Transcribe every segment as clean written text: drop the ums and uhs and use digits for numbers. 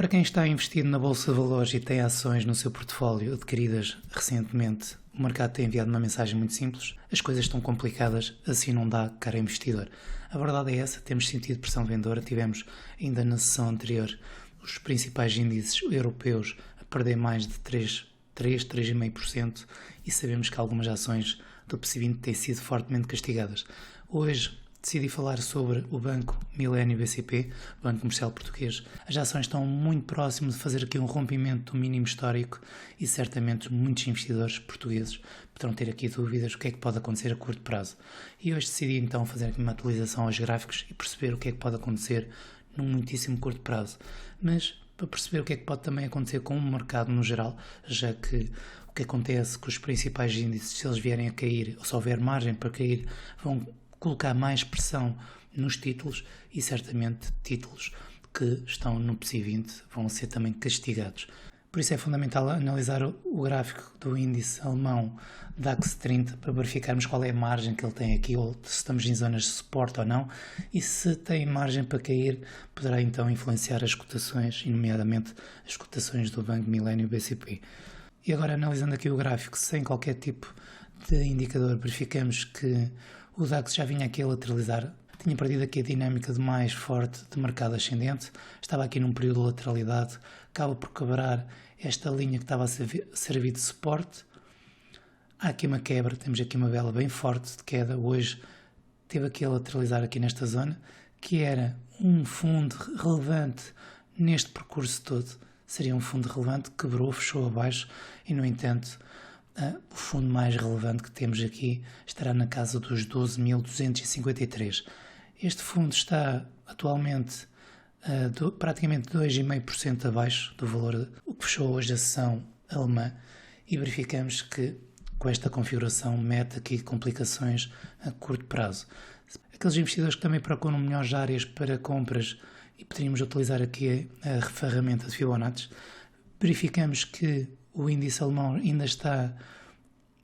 Para quem está investido na Bolsa de Valores e tem ações no seu portfólio adquiridas recentemente, o mercado tem enviado uma mensagem muito simples: as coisas estão complicadas, assim não dá, caro investidor. A verdade é essa, temos sentido pressão vendedora, tivemos ainda na sessão anterior os principais índices europeus a perder mais de 3,5% e sabemos que algumas ações do PSI 20 têm sido fortemente castigadas. Hoje decidi falar sobre o Banco Millennium BCP, Banco Comercial Português. As ações estão muito próximas de fazer aqui um rompimento do mínimo histórico e certamente muitos investidores portugueses poderão ter aqui dúvidas do que é que pode acontecer a curto prazo. E hoje decidi então fazer aqui uma atualização aos gráficos e perceber o que é que pode acontecer num muitíssimo curto prazo. Mas para perceber o que é que pode também acontecer com o mercado no geral, já que o que acontece com os principais índices, se eles vierem a cair, ou se houver margem para cair, vão colocar mais pressão nos títulos e certamente títulos que estão no PSI 20 vão ser também castigados. Por isso é fundamental analisar o gráfico do índice alemão DAX 30 para verificarmos qual é a margem que ele tem aqui, ou se estamos em zonas de suporte ou não, e se tem margem para cair, poderá então influenciar as cotações, e nomeadamente as cotações do Banco Millennium BCP. E agora, analisando aqui o gráfico sem qualquer tipo de indicador, verificamos que o DAX já vinha aqui a lateralizar, tinha perdido aqui a dinâmica de mais forte de mercado ascendente, estava aqui num período de lateralidade, acaba por quebrar esta linha que estava a servir de suporte. Há aqui uma quebra, temos aqui uma vela bem forte de queda, hoje teve aqui a lateralizar aqui nesta zona, que era um fundo relevante neste percurso todo, seria um fundo relevante, quebrou, fechou abaixo e no entanto o fundo mais relevante que temos aqui estará na casa dos 12.253. Este fundo está atualmente praticamente 2,5% abaixo do valor o que fechou hoje a sessão alemã e verificamos que com esta configuração mete aqui complicações a curto prazo. Aqueles investidores que também procuram melhores áreas para compras e poderíamos utilizar aqui a ferramenta de Fibonacci, verificamos que o índice alemão ainda está,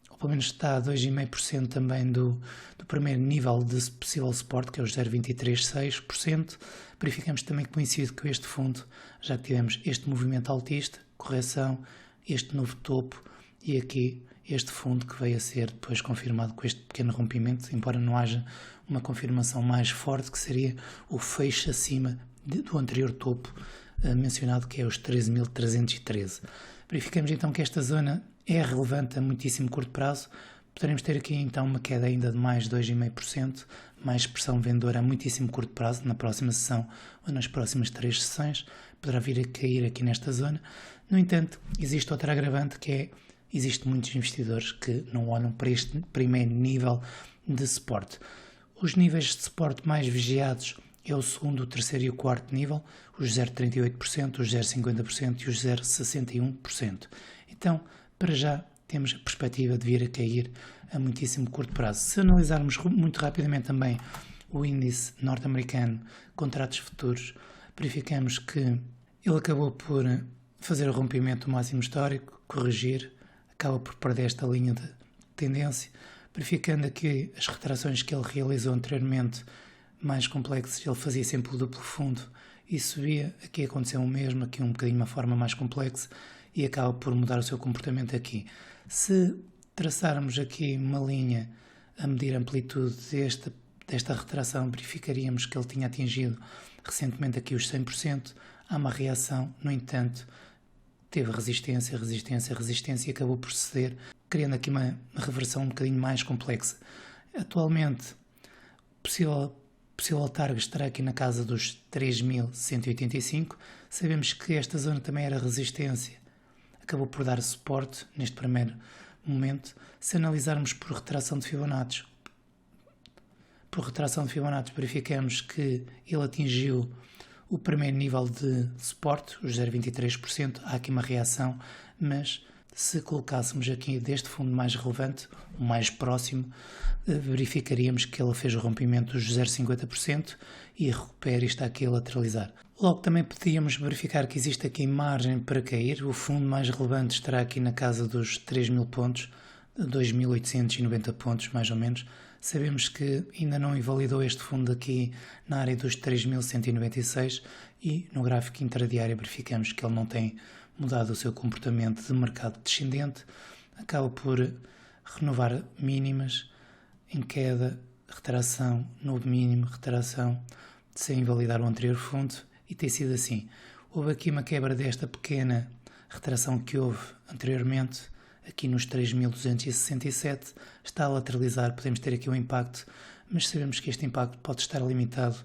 ou pelo menos está a 2,5% também do primeiro nível de possível suporte, que é os 0,236%. Verificamos também que coincide com este fundo, já que tivemos este movimento altista, correção, este novo topo e aqui este fundo que veio a ser depois confirmado com este pequeno rompimento, embora não haja uma confirmação mais forte, que seria o fecho acima do anterior topo mencionado, que é os 13.313. Verificamos então que esta zona é relevante a muitíssimo curto prazo, poderemos ter aqui então uma queda ainda de mais 2,5%, mais pressão vendedora a muitíssimo curto prazo na próxima sessão ou nas próximas 3 sessões, poderá vir a cair aqui nesta zona. No entanto, existe outra agravante que é, existem muitos investidores que não olham para este primeiro nível de suporte. Os níveis de suporte mais vigiados é o segundo, o terceiro e o quarto nível, os 0,38%, os 0,50% e os 0,61%. Então, para já, temos a perspectiva de vir a cair a muitíssimo curto prazo. Se analisarmos muito rapidamente também o índice norte-americano, contratos futuros, verificamos que ele acabou por fazer o rompimento do máximo histórico, corrigir, acaba por perder esta linha de tendência, verificando aqui as retrações que ele realizou anteriormente mais complexos, ele fazia sempre o duplo fundo e subia, aqui aconteceu o mesmo, aqui um bocadinho uma forma mais complexa e acaba por mudar o seu comportamento aqui. Se traçarmos aqui uma linha a medir a amplitude desta retração, verificaríamos que ele tinha atingido recentemente aqui os 100%, há uma reação, no entanto, teve resistência e acabou por ceder, criando aqui uma reversão um bocadinho mais complexa. Atualmente, possível target estará aqui na casa dos 3.185. Sabemos que esta zona também era resistência, acabou por dar suporte neste primeiro momento. Se analisarmos por retração de Fibonacci, verificamos que ele atingiu o primeiro nível de suporte, os 0,23%, há aqui uma reação, mas se colocássemos aqui deste fundo mais relevante, o mais próximo, verificaríamos que ele fez o rompimento dos 0,50% e recupera e está aqui a lateralizar. Logo também podíamos verificar que existe aqui margem para cair, o fundo mais relevante estará aqui na casa dos 3.000 pontos, 2.890 pontos mais ou menos. Sabemos que ainda não invalidou este fundo aqui na área dos 3.196 e no gráfico intradiário verificamos que ele não tem mudado o seu comportamento de mercado descendente, acaba por renovar mínimas, em queda, retração, novo mínimo, retração, sem invalidar o anterior fundo, e tem sido assim. Houve aqui uma quebra desta pequena retração que houve anteriormente, aqui nos 3.267, está a lateralizar, podemos ter aqui um impacto, mas sabemos que este impacto pode estar limitado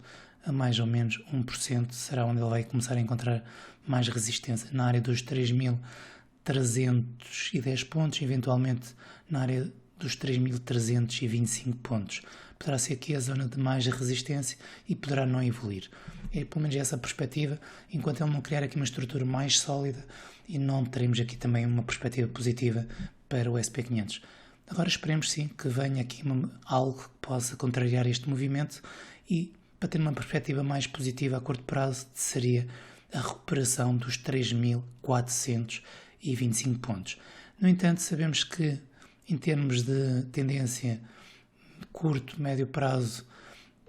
a mais ou menos 1%, será onde ele vai começar a encontrar mais resistência, na área dos 3.310 pontos, eventualmente na área dos 3.325 pontos. Poderá ser aqui a zona de mais resistência e poderá não evoluir. É pelo menos essa perspectiva, enquanto ele não criar aqui uma estrutura mais sólida, e não teremos aqui também uma perspectiva positiva para o SP500. Agora esperemos sim que venha aqui algo que possa contrariar este movimento, e para ter uma perspectiva mais positiva a curto prazo seria a recuperação dos 3.425 pontos. No entanto, sabemos que em termos de tendência curto, médio prazo,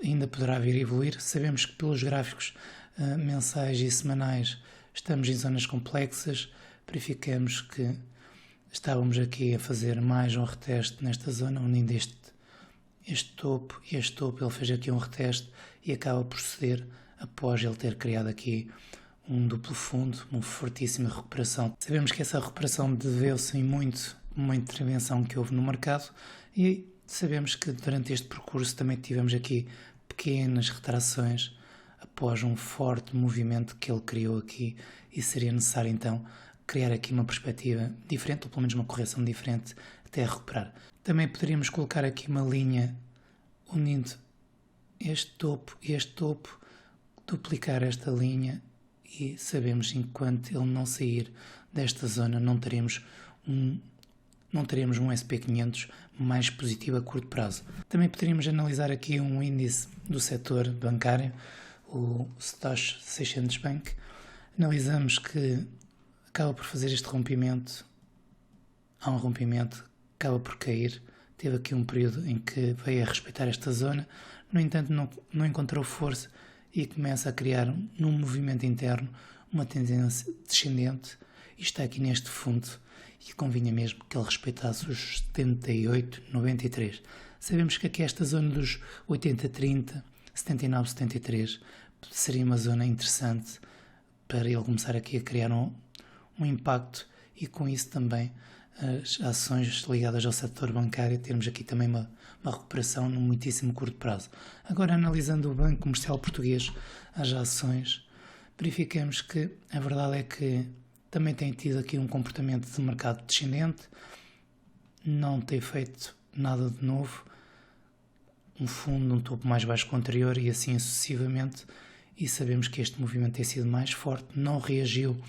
ainda poderá vir a evoluir. Sabemos que pelos gráficos mensais e semanais estamos em zonas complexas, verificamos que estávamos aqui a fazer mais um reteste nesta zona, unindo este topo e este topo. Ele fez aqui um reteste e acaba por ceder após ele ter criado aqui um duplo fundo, uma fortíssima recuperação. Sabemos que essa recuperação deveu-se em muito a uma intervenção que houve no mercado, e sabemos que durante este percurso também tivemos aqui pequenas retrações após um forte movimento que ele criou aqui, e seria necessário então criar aqui uma perspectiva diferente, ou pelo menos uma correção diferente, até recuperar. Também poderíamos colocar aqui uma linha unindo este topo e este topo, duplicar esta linha, e sabemos que enquanto ele não sair desta zona não teremos um SP500 mais positivo a curto prazo. Também poderíamos analisar aqui um índice do setor bancário, o Stoxx 600 Bank. Analisamos que acaba por fazer este rompimento, há um rompimento, acaba por cair, teve aqui um período em que veio a respeitar esta zona, no entanto não encontrou força e começa a criar num movimento interno uma tendência descendente, e está aqui neste fundo, e convinha mesmo que ele respeitasse os 78,93. Sabemos que aqui esta zona dos 80,30, 79,73 seria uma zona interessante para ele começar aqui a criar um impacto, e com isso também as ações ligadas ao setor bancário, termos aqui também uma recuperação no muitíssimo curto prazo. Agora, analisando o Banco Comercial Português, as ações, verificamos que a verdade é que também tem tido aqui um comportamento de mercado descendente, não tem feito nada de novo, um fundo um topo mais baixo que o anterior e assim sucessivamente, e sabemos que este movimento tem sido mais forte, não reagiu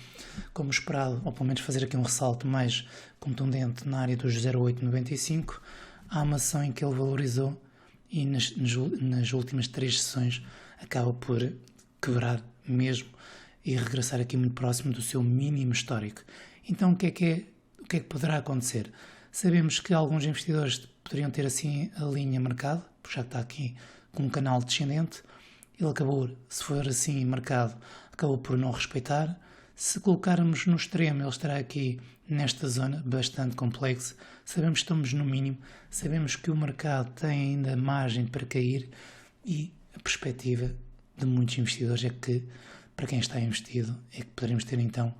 como esperado, ou pelo menos fazer aqui um ressalto mais contundente na área dos 0,895. Há uma ação em que ele valorizou e nas últimas 3 sessões acaba por quebrar mesmo e regressar aqui muito próximo do seu mínimo histórico. Então o que é que poderá acontecer? Sabemos que alguns investidores poderiam ter assim a linha marcada, porque já está aqui com um canal descendente. Ele acabou, se for assim marcado, acabou por não respeitar. Se colocarmos no extremo, ele estará aqui nesta zona bastante complexa. Sabemos que estamos no mínimo, sabemos que o mercado tem ainda margem para cair, e a perspectiva de muitos investidores é que, para quem está investido, é que poderemos ter então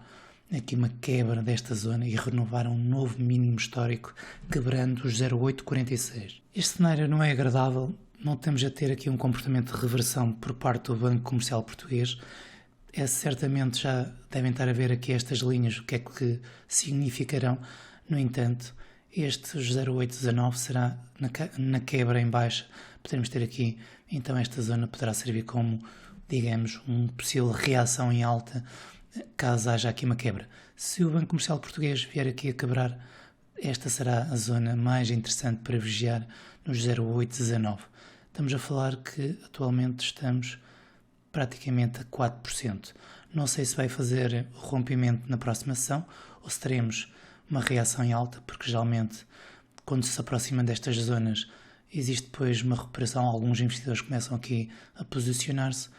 aqui uma quebra desta zona e renovar um novo mínimo histórico, quebrando os 0,846. Este cenário não é agradável. Não estamos a ter aqui um comportamento de reversão por parte do Banco Comercial Português. Certamente já devem estar a ver aqui estas linhas, o que é que significarão. No entanto, este 0,819 será na quebra em baixa. Poderemos ter aqui, então esta zona poderá servir como, digamos, uma possível reação em alta, caso haja aqui uma quebra. Se o Banco Comercial Português vier aqui a quebrar, esta será a zona mais interessante para vigiar nos 0,819. Estamos a falar que atualmente estamos praticamente a 4%. Não sei se vai fazer rompimento na próxima sessão ou se teremos uma reação em alta, porque geralmente quando se aproxima destas zonas existe depois uma recuperação, alguns investidores começam aqui a posicionar-se,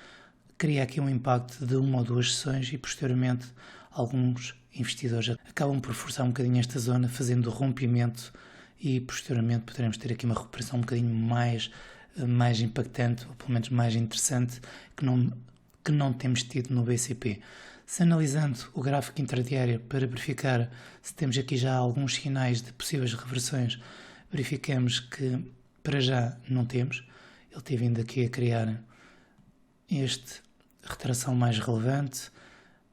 cria aqui um impacto de uma ou duas sessões e posteriormente alguns investidores acabam por forçar um bocadinho esta zona, fazendo o rompimento e posteriormente poderemos ter aqui uma recuperação um bocadinho mais impactante, ou pelo menos mais interessante, que não temos tido no BCP. Se analisando o gráfico intradiário para verificar se temos aqui já alguns sinais de possíveis reversões, verificamos que para já não temos. Ele tem vindo aqui a criar este retração mais relevante.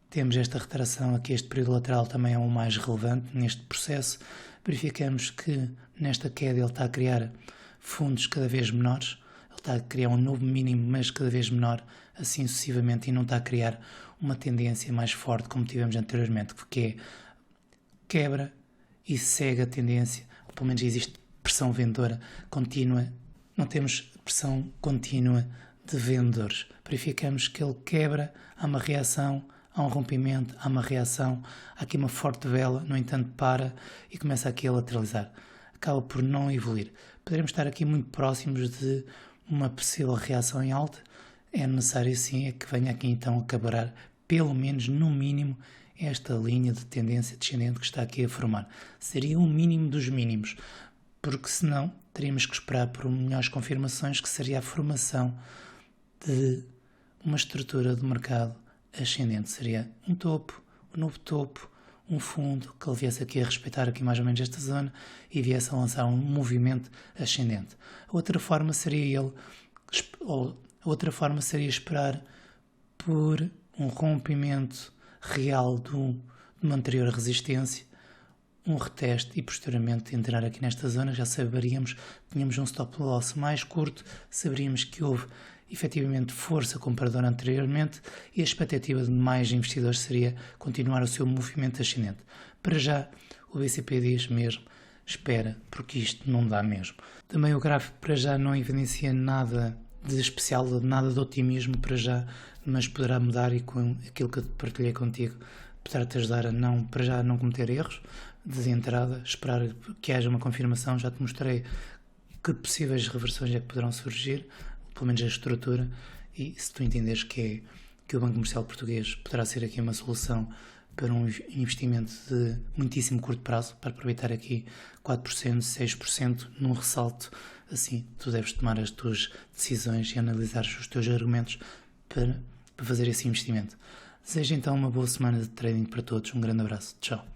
Temos esta retração aqui, este período lateral também é o mais relevante neste processo. Verificamos que nesta queda ele está a criar fundos cada vez menores, ele está a criar um novo mínimo, mas cada vez menor, assim sucessivamente, e não está a criar uma tendência mais forte como tivemos anteriormente, que é quebra e segue a tendência, ou pelo menos existe pressão vendedora contínua, não temos pressão contínua de vendedores. Verificamos que ele quebra, há uma reação, há um rompimento, há uma reação, há aqui uma forte vela, no entanto para e começa aqui a lateralizar. Acaba por não evoluir. Poderemos estar aqui muito próximos de uma possível reação em alta. É necessário sim que venha aqui então a quebrar, pelo menos no mínimo, esta linha de tendência descendente que está aqui a formar. Seria o mínimo dos mínimos, porque senão teríamos que esperar por melhores confirmações, que seria a formação de uma estrutura de mercado ascendente. Seria um topo, um novo topo, um fundo que ele viesse aqui a respeitar aqui mais ou menos esta zona e viesse a lançar um movimento ascendente. A outra forma seria esperar por um rompimento real de uma anterior resistência, um reteste e posteriormente entrar aqui nesta zona. Já saberíamos, tínhamos um stop loss mais curto, saberíamos que houve efetivamente força compradora anteriormente e a expectativa de mais investidores seria continuar o seu movimento ascendente. Para já, o BCP diz mesmo, espera, porque isto não dá mesmo. Também o gráfico para já não evidencia nada de especial, nada de otimismo para já, mas poderá mudar e com aquilo que eu partilhei contigo poderá-te ajudar a para já não cometer erros de entrada, esperar que haja uma confirmação. Já te mostrei que possíveis reversões é que poderão surgir, pelo menos a estrutura, e se tu entenderes que o Banco Comercial Português poderá ser aqui uma solução para um investimento de muitíssimo curto prazo, para aproveitar aqui 4%, 6% num ressalto, assim tu deves tomar as tuas decisões e analisar os teus argumentos para fazer esse investimento. Desejo então uma boa semana de trading para todos, um grande abraço, tchau.